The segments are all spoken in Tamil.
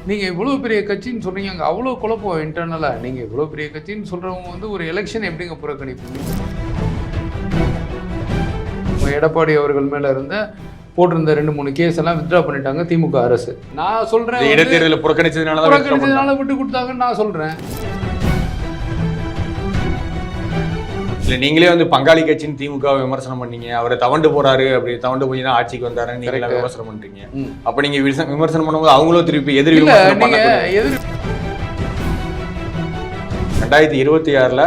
நீங்கள் இவ்வளோ பெரிய கட்சின்னு சொல்கிறீங்க, அங்கே அவ்வளோ குழப்பம் இன்டர்னலாக. நீங்கள் இவ்வளோ பெரிய கட்சின்னு சொல்கிறவங்க வந்து ஒரு எலெக்ஷன் எப்படிங்க புறக்கணிப்பீங்க? எடப்பாடி அவர்கள் மேலே இருந்த போட்டிருந்த 2-3 கேஸ் எல்லாம் வித்ட்ரா பண்ணிட்டாங்க திமுக அரசு. நான் சொல்கிறேன் இடைத்தேர்தலை புறக்கணிச்சதுனால விட்டு கொடுத்தாங்கன்னு நான் சொல்கிறேன். இல்லை, நீங்களே வந்து பங்காளி கட்சின்னு திமுக விமர்சனம் பண்ணீங்க. அவரை தவண்டு போறாரு, அப்படி தவண்டு போய் தான் ஆட்சிக்கு வந்தாரு நீங்க விமர்சனம் பண்றீங்க. அப்ப நீங்க விமர்சனம் பண்ணும்போது அவங்களும் திருப்பி எதிர் விமர்சனம் பண்ண 2026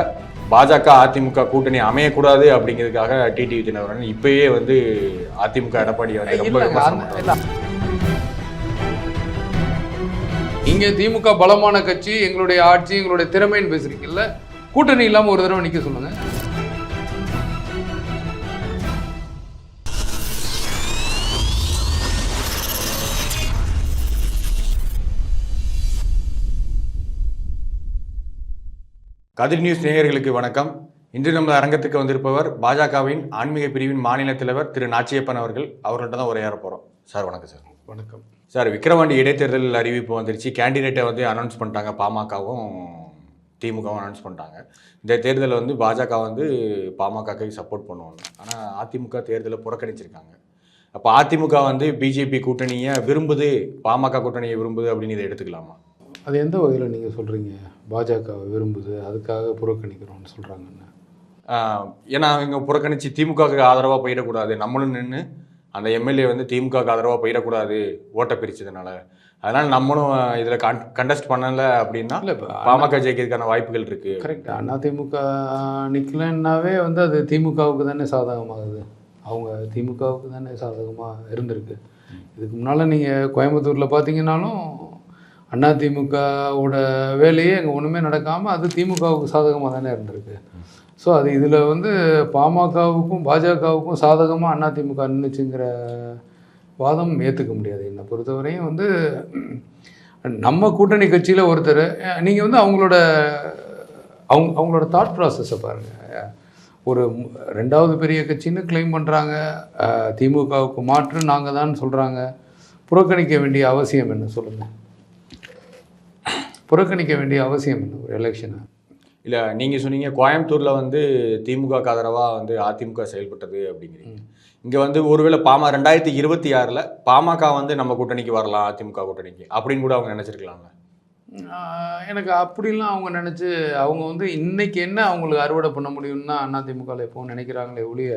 பாஜக அதிமுக கூட்டணி அமையக்கூடாது அப்படிங்கிறதுக்காக டிடிவி தினகரன் இப்பயே வந்து அதிமுக எடப்பாடி வந்து ரொம்ப விமர்சனம். இங்க திமுக பலமான கட்சி, எங்களுடைய ஆட்சி, எங்களுடைய திறமைன்னு பேசுறீங்கல்ல, கூட்டணி இல்லாம ஒரு தடவை நிக்க சொல்லுங்க. கதிர் நியூஸ் நேயர்களுக்கு வணக்கம். இன்று நம்ம அரங்கத்துக்கு வந்திருப்பவர் பாஜகவின் ஆன்மீக பிரிவின் மாநில தலைவர் திரு நாச்சியப்பன் அவர்கள். அவர்கள்ட்ட தான் உரையாட போறோம். சார் வணக்கம். சார் வணக்கம். சார், விக்கிரவாண்டி இடைத்தேர்தல் அறிவிப்பு வந்துருச்சு. கேண்டிடேட்டை வந்து அனௌன்ஸ் பண்ணிட்டாங்க. பாமகவும் திமுகவும் அனௌன்ஸ் பண்ணிட்டாங்க. இந்த தேர்தலில் வந்து பாஜக வந்து பாமகக்கு சப்போர்ட் பண்ணுவாங்க. ஆனால் அதிமுக தேர்தலை புறக்கணிச்சிருக்காங்க. அப்போ அதிமுக வந்து பிஜேபி கூட்டணியை விரும்புது, பாமக கூட்டணியை விரும்புது அப்படின்னு இதை எடுத்துக்கலாமா? அது எந்த வகையில் நீங்கள் சொல்கிறீங்க? பாஜகவை விரும்புது, அதுக்காக புறக்கணிக்கிறோம்னு சொல்கிறாங்கன்னு. ஏன்னா இங்கே புறக்கணித்து திமுகவுக்கு ஆதரவாக போயிடக்கூடாது, நம்மளும் நின்று அந்த எம்எல்ஏ வந்து திமுகவுக்கு ஆதரவாக போயிடக்கூடாது ஓட்டை பிரித்ததுனால, அதனால் நம்மளும் இதில் கண்டெஸ்ட் பண்ணலை அப்படின்னா இல்லை பாமக ஜெயிக்கிறதுக்கான வாய்ப்புகள் இருக்குது. கரெக்ட். அதிமுக நிற்கலன்னாவே வந்து அது திமுகவுக்கு தானே சாதகமாகுது. அவங்க திமுகவுக்கு தானே சாதகமாக இருந்திருக்கு. இதுக்கு முன்னால் நீங்கள் கோயம்புத்தூரில் பார்த்தீங்கன்னாலும் அதிமுகவோட வேலையே அங்கே ஒன்றுமே நடக்காமல் அது திமுகவுக்கு சாதகமாக தானே இருந்திருக்கு. ஸோ அது இதில் வந்து பாமகவுக்கும் பாஜகவுக்கும் சாதகமாக அதிமுக நின்றுச்சுங்கிற வாதம் ஏற்றுக்க முடியாது. என்னை பொறுத்தவரையும் வந்து நம்ம கூட்டணி கட்சியில் ஒருத்தர், நீங்கள் வந்து அவங்களோட தாட் ப்ராசஸை பாருங்கள். ஒரு 2வது பெரிய கட்சின்னு கிளைம் பண்ணுறாங்க, திமுகவுக்கு மாற்று நாங்கள் தான் சொல்கிறாங்க. புறக்கணிக்க வேண்டிய அவசியம் என்ன சொல்லுங்கள்? புறக்கணிக்க வேண்டிய அவசியம் என்ன ஒரு எலெக்ஷனை? இல்லை, நீங்கள் சொன்னீங்க கோயம்புத்தூரில் வந்து திமுக ஆதரவாக வந்து அதிமுக செயல்பட்டது அப்படிங்கிறீங்க. இங்கே வந்து ஒருவேளை 2026 பாமக வந்து நம்ம கூட்டணிக்கு வரலாம், அதிமுக கூட்டணிக்கு அப்படின்னு கூட அவங்க நினச்சிருக்கலாம்ல. எனக்கு அப்படிலாம் அவங்க நினச்சி அவங்க வந்து இன்றைக்கி என்ன அவங்களுக்கு அறுவடை பண்ண முடியும்னா அதிமுகவில் எப்போவும் நினைக்கிறாங்களே ஒழிய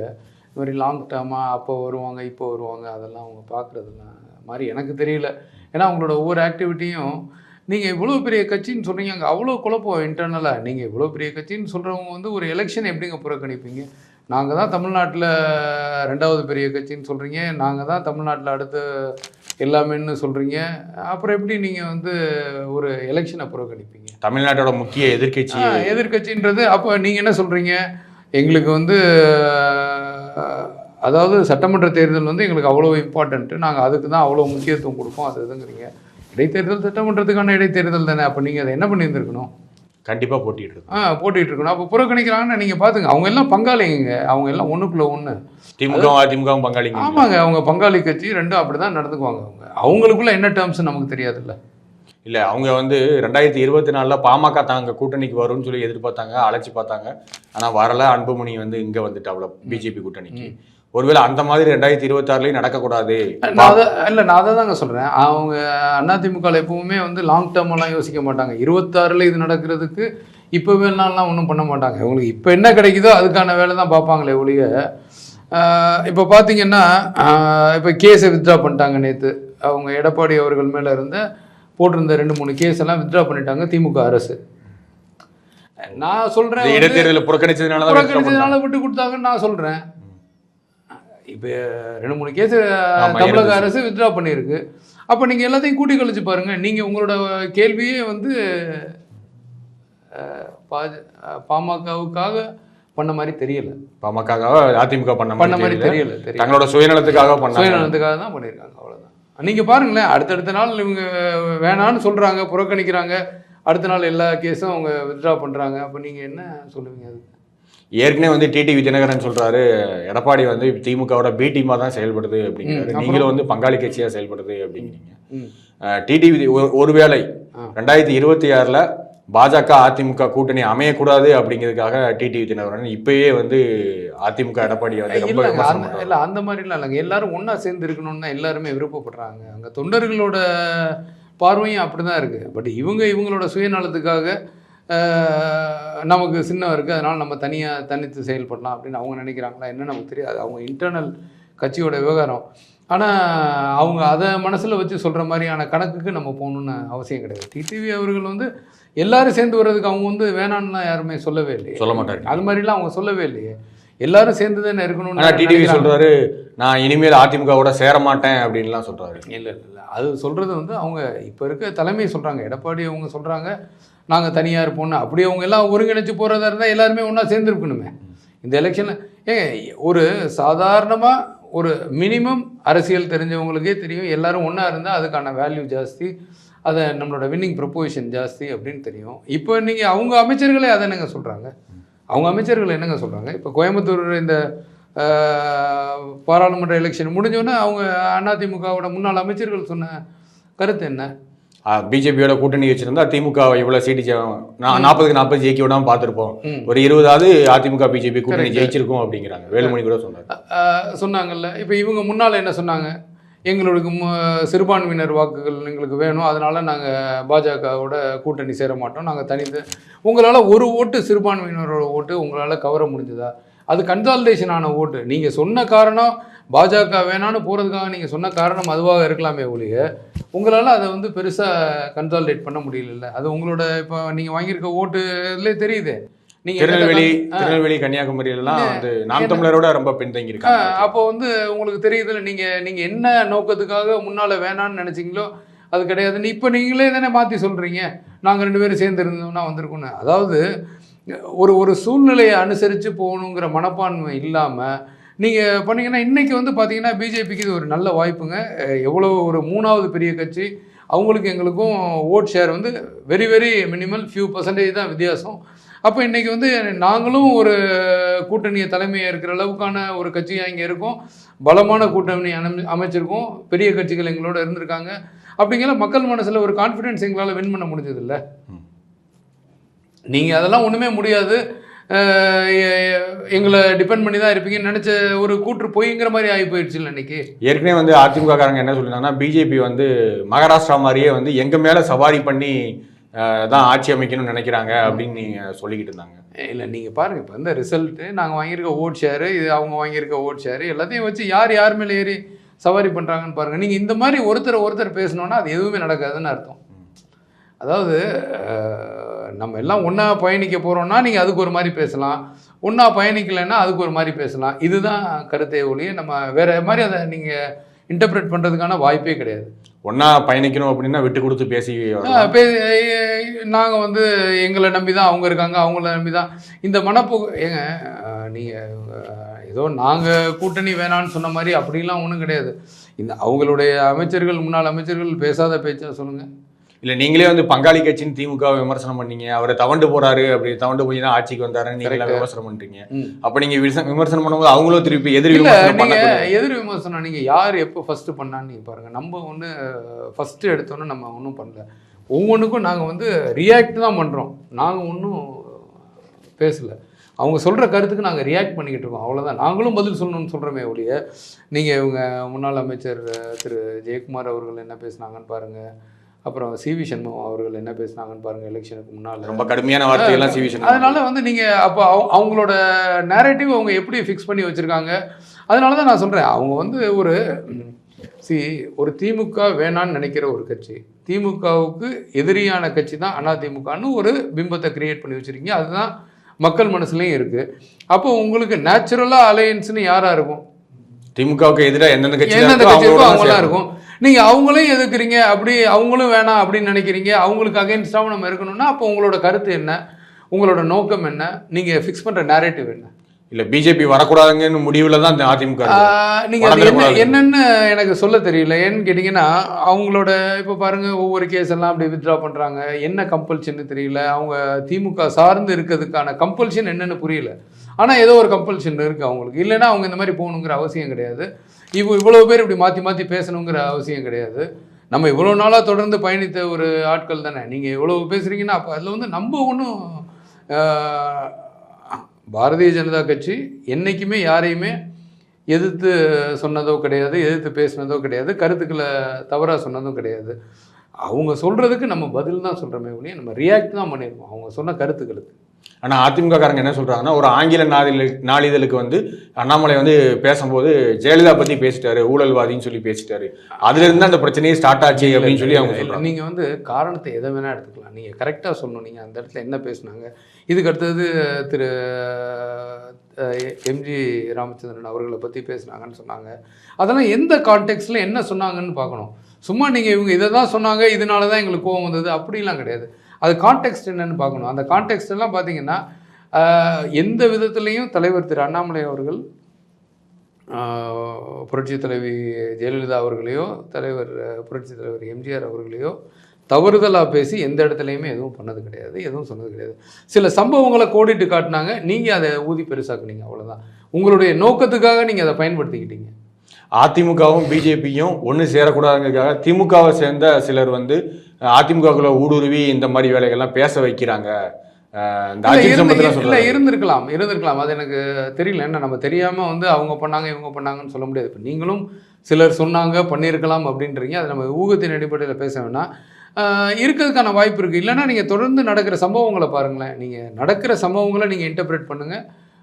இது மாதிரி லாங் டேர்மாக அப்போ வருவாங்க இப்போ வருவாங்க அதெல்லாம் அவங்க பார்க்குறதுலாம் மாதிரி எனக்கு தெரியல. ஏன்னா அவங்களோட ஒவ்வொரு ஆக்டிவிட்டியும் நீங்கள் இவ்வளோ பெரிய கட்சின்னு சொல்கிறீங்க, அங்கே அவ்வளோ குழப்பம் இன்டர்னலாக. நீங்கள் இவ்வளோ பெரிய கட்சின்னு சொல்கிறவங்க வந்து ஒரு எலெக்ஷன் எப்படிங்க புறக்கணிப்பீங்க? நாங்கள் தான் தமிழ்நாட்டில் 2வது பெரிய கட்சின்னு சொல்கிறீங்க, நாங்கள் தான் தமிழ்நாட்டில் அடுத்த எல்லாமேன்னு சொல்கிறீங்க. அப்புறம் எப்படி நீங்கள் வந்து ஒரு எலெக்ஷனை புறக்கணிப்பீங்க? தமிழ்நாட்டோட முக்கிய எதிர்கட்சின்றது அப்போ நீங்கள் என்ன சொல்கிறீங்க? எங்களுக்கு வந்து அதாவது சட்டமன்ற தேர்தல் வந்து எங்களுக்கு அவ்வளோ இம்பார்ட்டண்ட்டு, நாங்கள் அதுக்கு தான் அவ்வளோ முக்கியத்துவம் கொடுப்போம் அது இதுங்கிறீங்க. இடைத்தேர்தல் சட்டமன்றத்துக்கான இடைத்தேர்தல் தானே. அப்போ நீங்கள் அதை என்ன பண்ணியிருந்துருக்கணும்? கண்டிப்பாக போட்டிட்டு இருக்கணும். அப்போ புறக்கணிக்கிறாங்கன்னு நீங்கள் பார்த்துங்க. அவங்க எல்லாம் பங்காளிங்க, அவங்க எல்லாம் ஒன்றுக்குள்ள ஒன்று. திமுக பங்காளி. ஆமாங்க, அவங்க பங்காளி கட்சி ரெண்டும் அப்படி தான் நடந்துக்குவாங்க. அவங்களுக்குள்ள என்ன டேர்ம்ஸ் நமக்கு தெரியாதுல்ல. இல்லை, அவங்க வந்து 2024 பாமக தாங்க கூட்டணிக்கு வரும்னு சொல்லி எதிர்பார்த்தாங்க, அழைச்சி பார்த்தாங்க. ஆனால் வரல. அன்புமணி வந்து இங்கே வந்துட்டு அவ்வளோ பிஜேபி கூட்டணிக்கு. ஒருவேளை அந்த மாதிரி 2026 நடக்கக்கூடாது. இல்லை, நான் அதை தாங்க சொல்கிறேன். அவங்க அதிமுகவில் எப்பவுமே வந்து லாங் டேர்மெல்லாம் யோசிக்க மாட்டாங்க. 26 இது நடக்கிறதுக்கு இப்போ வேணாலாம் ஒன்றும் பண்ண மாட்டாங்க. இவங்களுக்கு இப்போ என்ன கிடைக்குதோ அதுக்கான வேலை தான் பார்ப்பாங்களே ஒழிய. இப்போ பார்த்தீங்கன்னா இப்போ கேஸை வித்ட்ரா பண்ணிட்டாங்க. நேற்று அவங்க எடப்பாடி அவர்கள் மேலே இருந்த போட்டிருந்த 2-3 கேஸ் எல்லாம் வித்ட்ரா பண்ணிட்டாங்க திமுக அரசு. நான் சொல்கிறேன் இடைத்தேர்தலை புறக்கணிச்சதுனால விட்டு கொடுத்தாங்கன்னு நான் சொல்கிறேன். இப்போ 2-3 கேஸ் தமிழக அரசு வித்ட்ரா பண்ணியிருக்கு. அப்போ நீங்கள் எல்லாத்தையும் கூட்டி கழிச்சு பாருங்கள். நீங்கள் உங்களோட கேள்வியே வந்து பாமகவுக்காக பண்ண மாதிரி தெரியல. பாமகவுக்காக அதிமுக பண்ண மாதிரி தெரியல. தங்களோட சுயநலத்துக்காக தான் பண்ணியிருக்காங்க. அவ்வளோதான். நீங்கள் பாருங்களேன், அடுத்தடுத்த நாள் இவங்க வேணான்னு சொல்கிறாங்க, புறக்கணிக்கிறாங்க. அடுத்த நாள் எல்லா கேஸும் அவங்க வித்ட்ரா பண்ணுறாங்க. அப்போ நீங்கள் என்ன சொல்லுவீங்க? அது ஏற்கனவே வந்து டிடிவி தினகரன் சொல்றாரு, எடப்பாடி வந்து திமுகவோட பி டீமா தான் செயல்படுது அப்படிங்கிறாரு. நீங்களும் வந்து பங்காளி கட்சியா செயல்படுது அப்படிங்கிறீங்க. டிடிவி ஒருவேளை 2026ல் பாஜக அதிமுக கூட்டணி அமையக்கூடாது அப்படிங்கிறதுக்காக டிடிவி தினகரன் இப்பயே வந்து அதிமுக எடப்பாடியை வந்து ரொம்ப விமர்சனம் பண்றாரு. இல்லை அந்த மாதிரிலாம் இல்லைங்க. எல்லாரும் ஒன்றா சேர்ந்து இருக்கணும்னு தான் எல்லாருமே விருப்பப்படுறாங்க. அங்கே தொண்டர்களோட பார்வையும் அப்படி தான் இருக்குது. பட் இவங்களோட சுயநலத்துக்காக நமக்கு சின்னம் இருக்குது, அதனால் நம்ம தனித்து செயல்படலாம் அப்படின்னு அவங்க நினைக்கிறாங்களா என்ன நமக்கு தெரியாது. அவங்க இன்டர்னல் கட்சியோட விவகாரம். ஆனால் அவங்க அதை மனசில் வச்சு சொல்கிற மாதிரியான கணக்குக்கு நம்ம போகணுன்னு அவசியம் கிடையாது. டிடிவி அவர்கள் வந்து எல்லாரும் சேர்ந்து வர்றதுக்கு அவங்க வந்து வேணான்னுலாம் யாருமே சொல்லவே இல்லையே, சொல்ல மாட்டாரு. அது மாதிரிலாம் அவங்க சொல்லவே இல்லையே. எல்லாரும் சேர்ந்து தானே இருக்கணும்னு. ஆனால் டிடிவி சொல்றாரு நான் இனிமேல் அதிமுகவோட சேர மாட்டேன் அப்படின்லாம் சொல்றாரு. இல்லை அது சொல்கிறது வந்து அவங்க இப்போ இருக்க தலைமை சொல்கிறாங்க. எடப்பாடி அவங்க சொல்கிறாங்க நாங்கள் தனியாக இருப்போம்னு. அப்படி அவங்க எல்லாம் ஒருங்கிணைச்சு போகிறதா இருந்தால் எல்லாருமே ஒன்றா சேர்ந்துருக்கணுமே. இந்த எலெக்ஷனில் ஒரு சாதாரணமாக ஒரு மினிமம் அரசியல் தெரிஞ்சவங்களுக்கே தெரியும், எல்லாரும் ஒன்றா இருந்தால் அதுக்கான வேல்யூ ஜாஸ்தி, அதை நம்மளோட வின்னிங் ப்ரொப்போசிஷன் ஜாஸ்தி அப்படின்னு தெரியும். இப்போ நீங்கள் அவங்க அமைச்சர்களே அதை என்னங்க சொல்கிறாங்க, அவங்க அமைச்சர்கள் என்னங்க சொல்கிறாங்க. இப்போ கோயம்புத்தூர் இந்த பாராளுமன்ற எலெக்ஷன் முடிஞ்சோன்னே அவங்க அதிமுகவோட முன்னாள் அமைச்சர்கள் சொன்ன கருத்து என்ன? பிஜேபியோட கூட்டணி வச்சிருந்தா திமுக இவ்வளவு சீட்டு 40-40 ஜெயிக்க விடாம பார்த்துருப்போம், ஒரு 20 அதிமுக பிஜேபி கூட்டணி ஜெயிச்சிருக்கும் அப்படிங்கிறாங்க. வேலுமணி கூட சொன்னாங்கல்ல. இப்போ இவங்க முன்னால் என்ன சொன்னாங்க, எங்களுக்கு சிறுபான்மையினர் வாக்குகள் எங்களுக்கு வேணும், அதனால் நாங்கள் பாஜகவோட கூட்டணி சேர மாட்டோம், நாங்கள் தனித்து. உங்களால் ஒரு ஓட்டு சிறுபான்மையினரோட ஓட்டு உங்களால் கவர முடிஞ்சதா? அது கன்சால்டேஷன் ஆன ஓட்டு. நீங்கள் சொன்ன காரணம் பாஜக வேணான்னு போகிறதுக்காக நீங்கள் சொன்ன காரணம் அதுவாக இருக்கலாமே ஒழிய உங்களால் அதை வந்து பெருசாக கன்சால்டேட் பண்ண முடியல. அது உங்களோட இப்போ நீங்கள் வாங்கியிருக்க ஓட்டுலேயே தெரியுது. நீங்கள் திருநெல்வேலி கன்னியாகுமரியெல்லாம் வந்து நாம் தமிழரோட ரொம்ப பின்தங்கி இருக்காங்க. அப்போ வந்து உங்களுக்கு தெரியுதுல்ல, நீங்கள் என்ன நோக்கத்துக்காக முன்னால் வேணான்னு நினச்சிங்களோ அது கிடையாது. இப்போ நீங்களே தானே மாற்றி சொல்கிறீங்க நாங்கள் 2 பேரும் சேர்ந்து இருந்தோம்னா வந்திருக்கோன்னு. அதாவது ஒரு சூழ்நிலையை அனுசரித்து போகணுங்கிற மனப்பான்மை இல்லாமல் நீங்கள் பண்ணிங்கன்னா இன்றைக்கி வந்து பார்த்தீங்கன்னா பிஜேபிக்கு இது ஒரு நல்ல வாய்ப்புங்க. எவ்வளோ ஒரு 3வது பெரிய கட்சி, அவங்களுக்கு எங்களுக்கும் ஓட் ஷேர் வந்து வெரி வெரி மினிமல் ஃபியூ % தான் வித்தியாசம். அப்போ இன்றைக்கி வந்து நாங்களும் ஒரு கூட்டணியை தலைமையாக இருக்கிற அளவுக்கான ஒரு கட்சியாக இங்கே இருக்கோம், பலமான கூட்டணி அமைச்சிருக்கோம், பெரிய கட்சிகள் எங்களோட இருந்திருக்காங்க. அப்படிங்கிற மக்கள் மனசில் ஒரு கான்ஃபிடென்ஸ் எங்களால் வின் பண்ண முடிஞ்சதில்லை. நீங்கள் அதெல்லாம் ஒன்றுமே முடியாது, எங்களை டிபெண்ட் பண்ணி தான் இருப்பீங்கன்னு நினச்ச ஒரு கூற்று பொய்ங்கிற மாதிரி ஆகி போயிடுச்சு இல்லை இன்னைக்கு. ஏற்கனவே வந்து அதிமுக காரங்க என்ன சொல்லியிருந்தாங்கன்னா பிஜேபி வந்து மகாராஷ்டிரா மாதிரியே வந்து எங்கள் மேலே சவாரி பண்ணி தான் ஆட்சி அமைக்கணும்னு நினைக்கிறாங்க அப்படின்னு நீங்கள் சொல்லிக்கிட்டு இருந்தாங்க. இல்லை நீங்கள் பாருங்கள், இப்போ இந்த ரிசல்ட்டு நாங்கள் வாங்கியிருக்க ஓட் ஷேரு, இது அவங்க வாங்கியிருக்க ஓட் ஷேரு, எல்லாத்தையும் வச்சு யார் மேலே ஏறி சவாரி பண்ணுறாங்கன்னு பாருங்கள். நீங்கள் இந்த மாதிரி ஒருத்தர் பேசணுன்னா அது எதுவுமே நடக்காதுன்னு அர்த்தம். அதாவது நம்ம எல்லாம் ஒன்றா பயணிக்க போகிறோம்னா நீங்கள் அதுக்கு ஒரு மாதிரி பேசலாம், ஒன்றா பயணிக்கலைன்னா அதுக்கு ஒரு மாதிரி பேசலாம். இதுதான் கருத்தை ஒழிய நம்ம வேறு மாதிரி அதை நீங்கள் இன்டர்பிரேட் பண்ணுறதுக்கான வாய்ப்பே கிடையாது. ஒன்றா பயணிக்கணும் அப்படின்னா விட்டு கொடுத்து பேசி நாங்கள் வந்து எங்களை நம்பி தான் அவங்க இருக்காங்க, அவங்கள நம்பி தான் இந்த மனப்போக்கு. ஏங்க நீங்கள் ஏதோ நாங்கள் கூட்டணி வேணான்னு சொன்ன மாதிரி அப்படிலாம் ஒன்றும் கிடையாது. இந்த அவங்களுடைய அமைச்சர்கள் முன்னாள் அமைச்சர்கள் பேசாத பேச்சா சொல்லுங்கள். இல்லை நீங்களே வந்து பங்காளி கட்சின்னு திமுக விமர்சனம் பண்ணீங்க, அவரை தவண்டு போறாரு, அப்படி தவண்டு போய் தான் ஆட்சிக்கு வந்தாருன்னு நீங்களே விமர்சனம் பண்றீங்க. அப்போ நீங்க விமர்சனம் பண்ணும்போது அவங்களும் திருப்பி எதிர் விமர்சனம் நீங்கள் யார் எப்போ ஃபஸ்ட்டு பண்ணான்னு நீங்கள் பாருங்கள். நம்ம ஒன்று ஃபஸ்ட்டு எடுத்தோன்னே நம்ம ஒன்றும் பண்ணல, ஒவ்வொன்றுக்கும் நாங்கள் வந்து ரியாக்ட் தான் பண்ணுறோம், நாங்கள் ஒன்றும் பேசலை. அவங்க சொல்கிற கருத்துக்கு நாங்கள் ரியாக்ட் பண்ணிக்கிட்டு இருக்கோம், அவ்வளோதான். நாங்களும் பதில் சொல்லணும்னு சொல்கிறோமே ஒழிய நீங்கள் இவங்க முன்னாள் அமைச்சர் திரு ஜெயக்குமார் அவர்கள் என்ன பேசுனாங்கன்னு பாருங்கள், அப்புறம் சிவி சண்முகம் அவர்கள் என்ன பேசுனாங்கன்னு பாருங்கள். எலெக்ஷனுக்கு முன்னால் ரொம்ப கடுமையான வார்த்தைகள்லாம் சிவி சண்முகம். அதனால வந்து நீங்கள் அப்போ அவங்களோட நேரேட்டிவ் அவங்க எப்படி ஃபிக்ஸ் பண்ணி வச்சுருக்காங்க. அதனால தான் நான் சொல்கிறேன், அவங்க வந்து ஒரு திமுக வேணான்னு நினைக்கிற ஒரு கட்சி, திமுகவுக்கு எதிரியான கட்சி தான் அதிமுகன்னு ஒரு பிம்பத்தை கிரியேட் பண்ணி வச்சுருக்கீங்க. அதுதான் மக்கள் மனசுலையும் இருக்குது. அப்போ உங்களுக்கு நேச்சுரலாக அலையன்ஸ்னு யாராக இருக்கும்? திமுகவுக்கு எதிராக எந்தெந்த கட்சி இருக்கோ அவங்களாம் இருக்கும். நீங்கள் அவங்களையும் எதிர்க்கிறீங்க, அப்படி அவங்களும் வேணாம் அப்படின்னு நினைக்கிறீங்க, அவங்களுக்கு அகெயின்ஸ்டாகவும் நம்ம இருக்கணும்னா அப்போ உங்களோட கருத்து என்ன, உங்களோட நோக்கம் என்ன, நீங்கள் ஃபிக்ஸ் பண்ணுற நேரேட்டிவ் என்ன? இல்லை பிஜேபி வரக்கூடாதுங்கன்னு முடிவில் தான் அதிமுக. நீங்கள் என்னென்னு எனக்கு சொல்ல தெரியல. ஏன்னு கேட்டிங்கன்னா அவங்களோட இப்போ பாருங்கள் ஒவ்வொரு கேஸ் எல்லாம் அப்படி வித்ட்ரா பண்ணுறாங்க, என்ன கம்பல்ஷன்னு தெரியல. அவங்க திமுக சார்ந்து இருக்கிறதுக்கான கம்பல்ஷன் என்னென்னு புரியல. ஆனால் ஏதோ ஒரு கம்பல்ஷன் இருக்குது அவங்களுக்கு, இல்லைன்னா அவங்க இந்த மாதிரி போகணுங்கிற அவசியம் கிடையாது. இவ்வளோ பேர் இப்படி மாற்றி பேசணுங்கிற அவசியம் கிடையாது. நம்ம இவ்வளோ நாளாக தொடர்ந்து பயணித்த ஒரு ஆட்கள் தானே. நீங்கள் எவ்வளோ பேசுகிறீங்கன்னா அப்போ அதில் வந்து நம்ம ஒன்றும் பாரதிய ஜனதா கட்சி என்றைக்குமே யாரையுமே எதிர்த்து சொன்னதோ கிடையாது, எதிர்த்து பேசினதோ கிடையாது, கருத்துக்களை தவறாக சொன்னதும் கிடையாது. அவங்க சொல்கிறதுக்கு நம்ம பதில் தான் சொல்கிறோமே ஒழிய நம்ம ரியாக்ட் தான் பண்ணியிருக்கோம் அவங்க சொன்ன கருத்துக்களுக்கு. ஆனால் அதிமுக காரங்க என்ன சொல்கிறாங்கன்னா, ஒரு ஆங்கில நாளிதழுக்கு வந்து அண்ணாமலை வந்து பேசும்போது ஜெயலலிதா பற்றி பேசிட்டாரு, ஊழல்வாதின்னு சொல்லி பேசிட்டாரு, அதுலேருந்து அந்த பிரச்சனையே ஸ்டார்ட் ஆச்சு அப்படின்னு சொல்லி அவங்க சொல்கிறாங்க. நீங்கள் வந்து காரணத்தை எதை வேணால் எடுத்துக்கலாம், நீங்கள் கரெக்டாக சொல்லணும். நீங்கள் அந்த இடத்துல என்ன பேசுனாங்க, இதுக்கு அடுத்தது திரு எம்ஜி ராமச்சந்திரன் அவர்களை பற்றி பேசுனாங்கன்னு சொன்னாங்க. அதெல்லாம் எந்த கான்டெக்ஸ்டில் என்ன சொன்னாங்கன்னு பார்க்கணும். சும்மா நீங்கள் இவங்க இதை தான் சொன்னாங்க, இதனால தான் எங்களுக்கு கோவம் வந்தது அப்படிலாம் கிடையாது. அது கான்டெக்ஸ்ட் என்னன்னு பார்க்கணும். அந்த கான்டெக்ஸ்ட் எல்லாம் பார்த்தீங்கன்னா எந்த விதத்துலேயும் தலைவர் திரு அண்ணாமலை அவர்கள் புரட்சி தலைவி ஜெயலலிதா அவர்களையோ தலைவர் புரட்சி தலைவர் எம்ஜிஆர் அவர்களையோ தவறுதலாக பேசி எந்த இடத்துலையுமே எதுவும் பண்ணது கிடையாது, எதுவும் சொன்னது கிடையாது. சில சம்பவங்களை கோடிட்டு காட்டினாங்க, நீங்கள் அதை ஊதி பெருசாக்குனீங்க, அவ்வளோதான். உங்களுடைய நோக்கத்துக்காக நீங்கள் அதை பயன்படுத்திக்கிட்டீங்க. அதிமுகவும் பிஜேபியும் ஒன்று சேரக்கூடாதுங்கிறதுக்காக திமுகவை சேர்ந்த சிலர் வந்து அதிமுகவுக்குள்ள ஊடுருவி இந்த மாதிரி வேலைகள்லாம் பேச வைக்கிறாங்க. இருந்திருக்கலாம். அது எனக்கு தெரியல. என்ன நம்ம தெரியாமல் வந்து அவங்க பண்ணாங்க இவங்க பண்ணாங்கன்னு சொல்ல முடியாது. இப்போ நீங்களும் சிலர் சொன்னாங்க பண்ணியிருக்கலாம் அப்படின்றீங்க. அதை நம்ம ஊகத்தின் அடிப்படையில் பேச வேணாம். இருக்கிறதுக்கான வாய்ப்பு இருக்குது. இல்லைன்னா நீங்கள் தொடர்ந்து நடக்கிற சம்பவங்களை பாருங்களேன். நீங்கள் நடக்கிற சம்பவங்களை நீங்கள் இன்டர்பிரேட் பண்ணுங்கள்,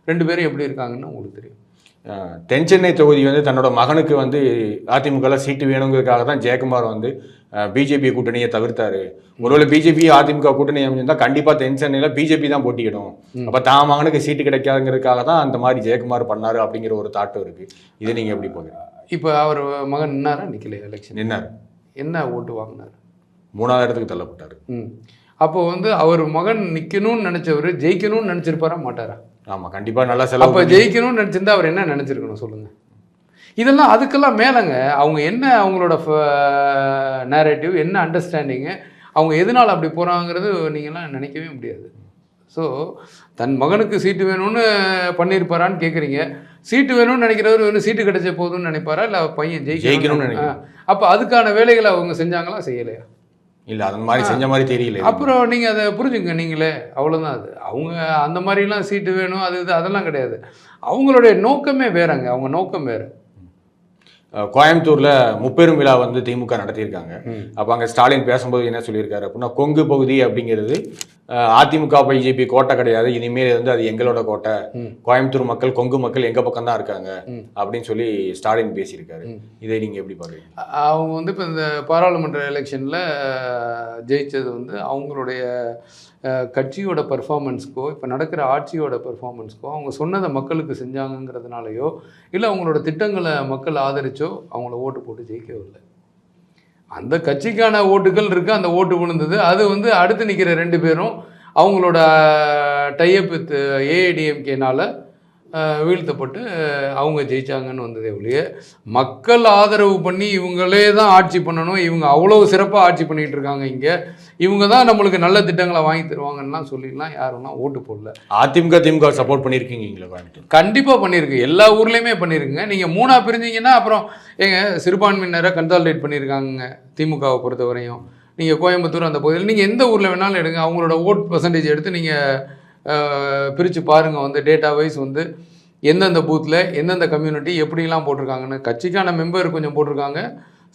ரெண்டு பேரும் எப்படி இருக்காங்கன்னு உங்களுக்கு தெரியும். தென்சென்னை தொகுதி வந்து தன்னோட மகனுக்கு வந்து அதிமுகவில் சீட்டு வேணுங்கிறதுக்காக தான் ஜெயக்குமார் வந்து பிஜேபி கூட்டணியை தவிர்த்தாரு. ஒருவேளை பிஜேபி அதிமுக கூட்டணி அமைஞ்சிருந்தால் கண்டிப்பாக தென்சென்னையில் பிஜேபி தான் போட்டியிடும், அப்போ தான் மகனுக்கு சீட்டு கிடைக்காதுங்கிறதுக்காக தான் அந்த மாதிரி ஜெயக்குமார் பண்ணாரு அப்படிங்கிற ஒரு தாட்டம் இருக்குது. இதை நீங்கள் எப்படி போகிறீங்க? இப்போ அவர் மகன் நின்னாரா நிற்கலையா? எலெக்ஷன் நின்னார். என்ன ஓட்டு வாங்கினார்? 3வது இடத்துக்கு தள்ளப்பட்டார். அப்போ வந்து அவர் மகன் நிற்கணும்னு நினச்சவர் ஜெயிக்கணும்னு நினச்சிருப்பாரா மாட்டாரா? ஆமாம், கண்டிப்பாக நல்லா செலவு. அப்போ ஜெயிக்கணும்னு நினச்சிருந்தா அவர் என்ன நினச்சிருக்கணும் சொல்லுங்கள். இதெல்லாம் அதுக்கெல்லாம் மேலங்க. அவங்க என்ன அவங்களோட நேரேட்டிவ் என்ன அண்டர்ஸ்டாண்டிங்கு, அவங்க எதனால் அப்படி போகிறாங்கிறது நீங்கள்லாம் நினைக்கவே முடியாது. ஸோ தன் மகனுக்கு சீட்டு வேணும்னு பண்ணியிருப்பாரான்னு கேட்குறீங்க. சீட்டு வேணும்னு நினைக்கிறவர் வேணும் சீட்டு கிடைச்ச போதும்னு நினைப்பாரா, இல்லை பையன் ஜெயிக்கணும்னு நினைக்கிறேன். அப்போ அதுக்கான வேலைகளை அவங்க செஞ்சாங்களா செய்யலையா? இல்லை, அந்த மாதிரி செஞ்ச மாதிரி தெரியல. அப்புறம் நீங்கள் அதை புரிஞ்சுங்க நீங்களே, அவ்வளோதான். அது அவங்க அந்த மாதிரிலாம் சீட்டு வேணும் அது இது அதெல்லாம் கிடையாது. அவங்களுடைய நோக்கமே வேறங்க. அவங்க நோக்கம் வேறு. கோயம்புத்தூரில் முப்பெரும் விழா வந்து திமுக நடத்தியிருக்காங்க. அப்போ அங்கே ஸ்டாலின் பேசும்போது என்ன சொல்லியிருக்காரு அப்படின்னா, கொங்கு பகுதி அப்படிங்கிறது அதிமுக பிஜேபி கோட்டை கிடையாது, இனிமேல் வந்து அது எங்களோட கோட்டை, கோயம்புத்தூர் மக்கள் கொங்கு மக்கள் எங்கள் பக்கம் தான் இருக்காங்க அப்படின்னு சொல்லி ஸ்டாலின் பேசியிருக்காரு. இதை நீங்கள் எப்படி பார்க்குறீங்க? அவங்க வந்து இப்போ இந்த பாராளுமன்ற எலெக்ஷனில் ஜெயித்தது வந்து அவங்களுடைய கட்சியோட பர்ஃபார்மன்ஸ்க்கோ இப்போ நடக்கிற ஆட்சியோட பர்ஃபார்மன்ஸ்க்கோ அவங்க சொன்னதை மக்களுக்கு செஞ்சாங்கங்கிறதுனாலையோ இல்லை அவங்களோட திட்டங்களை மக்கள் ஆதரிச்சோ அவங்கள ஓட்டு போட்டு ஜெயிக்கவில்லை. அந்த கட்சிக்கான ஓட்டுகள் இருக்குது, அந்த ஓட்டு விழுந்தது. அது வந்து அடுத்து நிற்கிற 2 பேரும் அவங்களோட டைஅப் வித் ஏஐடிஎம்கேனால் வீழ்த்தப்பட்டு அவங்க ஜெயிச்சாங்கன்னு வந்ததே ஒழிய மக்கள் ஆதரவு பண்ணி இவங்களே தான் ஆட்சி பண்ணணும், இவங்க அவ்வளோ சிறப்பாக ஆட்சி பண்ணிகிட்டு இருக்காங்க, இங்கே இவங்க தான் நம்மளுக்கு நல்ல திட்டங்களை வாங்கி தருவாங்கன்னா சொல்லிடலாம் யாருன்னா ஓட்டு போடல. திமுக சப்போர்ட் பண்ணியிருக்கீங்களா? கண்டிப்பாக பண்ணியிருக்கு, எல்லா ஊர்லேயுமே பண்ணியிருக்குங்க. நீங்கள் 3ஆக பிரிஞ்சிங்கன்னா அப்புறம் சிறுபான்மையினரை கன்சாலிடேட் பண்ணியிருக்காங்க திமுகவை பொறுத்த வரையும். நீங்கள் கோயம்புத்தூர் அந்த பகுதியில் நீங்கள் எந்த ஊரில் வேணாலும் எடுங்க, அவங்களோட ஓட் பர்சன்டேஜ் எடுத்து நீங்கள் பிரித்து பாருங்கள். வந்து டேட்டா வைஸ் வந்து எந்தெந்த பூத்தில் எந்தெந்த கம்யூனிட்டி எப்படிலாம் போட்டிருக்காங்கன்னு. கட்சிக்கான மெம்பர் கொஞ்சம் போட்டிருக்காங்க,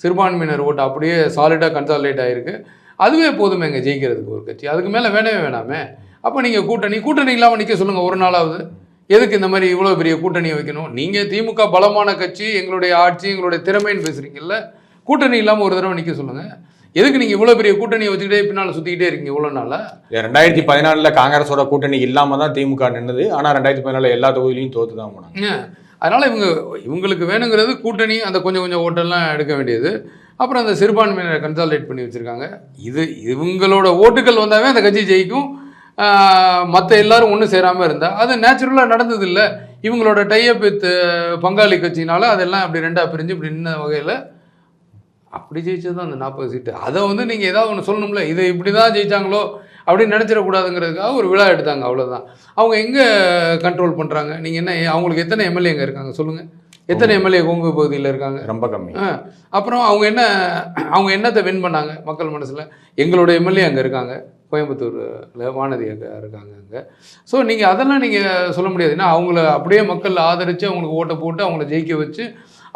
சிறுபான்மையினர் ஓட்டு அப்படியே சாலிடாக கன்சாலிடேட் ஆகிருக்கு. அதுவே போதுமே இங்கே ஜெயிக்கிறதுக்கு ஒரு கட்சி. அதுக்கு மேலே வேணவே வேணாமே. அப்போ நீங்கள் கூட்டணி இல்லாமல் நிற்க சொல்லுங்கள் ஒரு நாளாவது. எதுக்கு இந்த மாதிரி இவ்வளோ பெரிய கூட்டணியை வைக்கணும்? நீங்கள் திமுக பலமான கட்சி, எங்களுடைய ஆட்சி எங்களுடைய திறமைன்னு பேசுகிறீங்கல்ல, கூட்டணி இல்லாமல் ஒரு தடவை நிற்க சொல்லுங்கள். எதுக்கு நீங்கள் இவ்வளோ பெரிய கூட்டணியை வச்சுக்கிட்டே பின்னால் சுற்றிக்கிட்டே இருக்கீங்க இவ்வளோ நாளாக? 2014 காங்கிரஸோட கூட்டணி இல்லாமல் தான் திமுக நின்றுது. ஆனால் 2014 எல்லா தொகுதியிலையும் தோற்று தான் போனாங்க. அதனால் இவங்களுக்கு வேணுங்கிறது கூட்டணி, அந்த கொஞ்சம் ஓட்டெல்லாம் எடுக்க வேண்டியது. அப்புறம் அந்த சிறுபான்மையினரை கன்சாலிடேட் பண்ணி வச்சுருக்காங்க. இவங்களோட ஓட்டுகள் வந்தாவே அந்த கட்சி ஜெயிக்கும். மற்ற எல்லாரும் ஒன்றும் சேராமல் இருந்தால் அது நேச்சுரலாக நடந்தது இல்லை. இவங்களோட டைஅப் வித் பங்காளி கட்சினால அதெல்லாம் அப்படி 2ஆக பிரிஞ்சு இப்படி நின்ன வகையில் அப்படி ஜெயிச்சது தான் அந்த 40 சீட்டு. அதை வந்து நீங்கள் ஏதாவது ஒன்று சொல்லணும்ல, இதை இப்படி தான் ஜெயித்தாங்களோ அப்படின்னு நினச்சிடக்கூடாதுங்கிறதுக்காக ஒரு விழா எடுத்தாங்க, அவ்வளோதான். அவங்க எங்கே கண்ட்ரோல் பண்ணுறாங்க? நீங்கள் என்ன அவங்களுக்கு எத்தனை எம்எல்ஏங்க இருக்காங்க சொல்லுங்கள்? எத்தனை எம்எல்ஏ கொங்கு பகுதியில் இருக்காங்க? ரொம்ப கம்மி. அப்புறம் அவங்க என்னத்தை வின் பண்ணாங்க மக்கள் மனசில்? எங்களோட எம்எல்ஏ அங்கே இருக்காங்க, கோயம்புத்தூரில் வானதி அங்கே இருக்காங்க அங்கே. ஸோ நீங்கள் அதெல்லாம் நீங்கள் சொல்ல முடியாது. ஏன்னா அவங்கள அப்படியே மக்கள் ஆதரித்து அவங்களுக்கு ஓட்டை போட்டு அவங்கள ஜெயிக்க வச்சு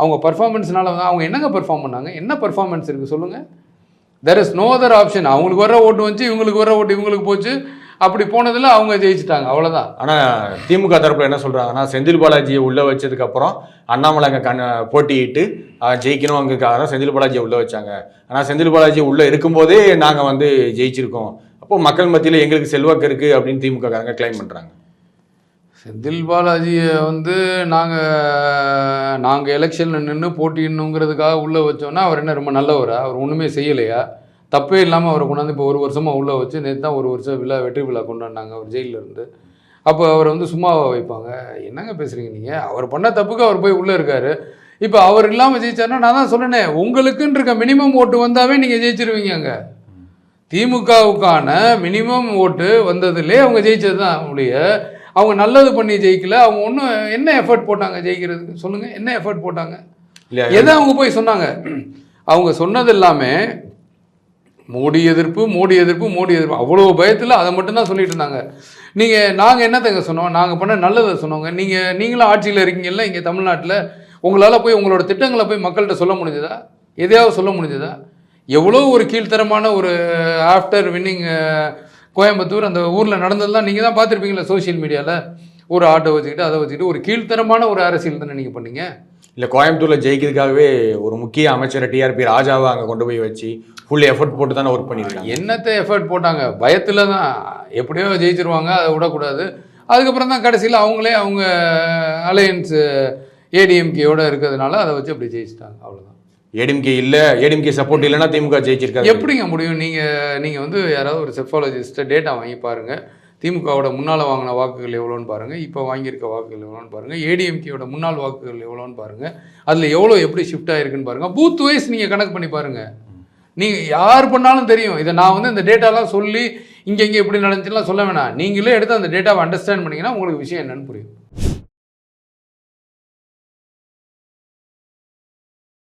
அவங்க பர்ஃபார்மன்ஸ்னால வந்து அவங்க என்னங்க பெர்ஃபார்ம் பண்ணாங்க? என்ன பர்ஃபார்மன்ஸ் இருக்குது சொல்லுங்கள்? There is no other option. அவங்களுக்கு வர ஓட்டு வந்துச்சு, இவங்களுக்கு வர ஓட்டு இவங்களுக்கு போச்சு, அப்படி போனதில் அவங்க ஜெயிச்சிட்டாங்க, அவ்வளோதான். ஆனால் திமுக தரப்பில் என்ன சொல்கிறாங்கன்னா, செந்தில் பாலாஜியை உள்ளே வச்சதுக்கப்புறம் அண்ணாமலை அங்கே போட்டியிட்டு ஜெயிக்கணுங்கிறதுக்காக தான் செந்தில் பாலாஜியை உள்ளே வச்சாங்க. ஆனால் செந்தில் பாலாஜி உள்ளே இருக்கும்போதே நாங்கள் வந்து ஜெயிச்சிருக்கோம், அப்போது மக்கள் மத்தியில் எங்களுக்கு செல்வாக்கு இருக்குது அப்படின்னு திமுக காரங்க கிளைம் பண்ணுறாங்க. செந்தில் பாலாஜியை வந்து நாங்கள் எலெக்ஷனில் நின்று போட்டிடணுங்கிறதுக்காக உள்ளே வச்சோன்னா அவர் என்ன ரொம்ப நல்லவரா? அவர் ஒன்றுமே செய்யலையா? தப்பே இல்லாமல் அவரை கொண்டாந்து இப்போ 1 வருஷமாக உள்ளே வச்சு நேற்று தான் 1 வருஷம் வெற்றி விழா கொண்டாடினாங்க அவர் ஜெயிலில் இருந்து. அப்போ அவரை வந்து சும்மாவா வைப்பாங்க? என்னங்க பேசுகிறீங்க நீங்கள்? அவர் பண்ண தப்புக்கு அவர் போய் உள்ளே இருக்கார். இப்போ அவர் இல்லாமல் ஜெயிச்சாருன்னா நான் தான் சொன்னேனே, உங்களுக்குன்னு இருக்க மினிமம் ஓட்டு வந்தாவே நீங்கள் ஜெயிச்சிருவீங்க. அங்கே திமுகவுக்கான மினிமம் ஓட்டு வந்ததுலேயே அவங்க ஜெயிச்சது தான் அவங்களுடைய. அவங்க நல்லது பண்ணி ஜெயிக்கல. அவங்க ஒன்றும் என்ன எஃபர்ட் போட்டாங்க ஜெயிக்கிறதுக்கு சொல்லுங்கள்? என்ன எஃபர்ட் போட்டாங்க? எதை அவங்க போய் சொன்னாங்க? அவங்க சொன்னது எல்லாமே மோடி எதிர்ப்பு, மோடி எதிர்ப்பு, மோடி எதிர்ப்பு. அவ்வளோ பயத்தில் அதை மட்டும்தான் சொல்லிட்டு இருந்தாங்க. நாங்கள் என்னத்தங்க சொன்னோம்? நாங்கள் பண்ண நல்லதை சொன்னோங்க. நீங்களும் ஆட்சியில் இருக்கீங்கல்ல இங்கே தமிழ்நாட்டில், உங்களால் போய் உங்களோட திட்டங்களை போய் மக்கள்கிட்ட சொல்ல முடிஞ்சதா? எதையாவது சொல்ல முடிஞ்சதா? எவ்வளோ ஒரு கீழ்த்தரமான ஒரு ஆஃப்டர் வின்னிங் கோயம்புத்தூர் அந்த ஊரில் நடந்ததுலாம் நீங்கள் தான் பார்த்துருப்பீங்களா சோஷியல் மீடியாவில். ஒரு ஆட்டோ வச்சுக்கிட்டு அதை வச்சுக்கிட்டு ஒரு கீழ்த்தரமான ஒரு அரசியல் தானே நீங்கள் பண்ணீங்க. இல்லை, கோயம்புத்தூரில் ஜெயிக்கிறதுக்காகவே ஒரு முக்கிய அமைச்சரை டிஆர்பி ராஜாவை அங்கே கொண்டு போய் வச்சு ஃபுல் எஃபர்ட் போட்டு தானே ஒர்க் பண்ணியிருக்காங்க. என்னத்தை எஃபர்ட் போட்டாங்க? பயத்தில் தான். எப்படியோ ஜெயிச்சிருவாங்க, அதை விடக்கூடாது. அதுக்கப்புறம் தான் கடைசியில் அவங்களே அவங்க அலையன்ஸ் ஏடிஎம்கேயோட இருக்கிறதுனால அதை வச்சு அப்படி ஜெயிச்சிட்டாங்க, அவ்வளோதான். ஏடிஎம்கே இல்லை, ஏடிஎம்கே சப்போர்ட் இல்லைன்னா திமுக ஜெயிச்சிருக்காங்க. எப்படிங்க முடியும்? நீங்கள் வந்து யாராவது ஒரு செஃபாலஜிஸ்ட்டை டேட்டா வாங்கி பாருங்கள். திமுகவோட முன்னால் வாங்கின வாக்குகள் எவ்வளோன்னு பாருங்கள், இப்போ வாங்கியிருக்க வாக்குகள் எவ்வளோன்னு பாருங்கள், ஏடிஎம்கேயோட முன்னாள் வாக்குகள் எவ்வளோன்னு பாருங்கள், அதில் எவ்வளோ எப்படி ஷிஃப்ட் ஆகிருக்குன்னு பாருங்கள். பூத் வைஸ் நீங்கள் கணக்கு பண்ணி பாருங்கள். நீங்கள் யார் பண்ணாலும் தெரியும். இதை நான் வந்து இந்த டேட்டாலாம் சொல்லி இங்கே எப்படி நடந்துச்சுலாம் சொல்ல வேணாம். நீங்களே எடுத்து அந்த டேட்டாவை அண்டர்ஸ்டாண்ட் பண்ணிங்கன்னா உங்களுக்கு விஷயம் என்னன்னு புரியும்.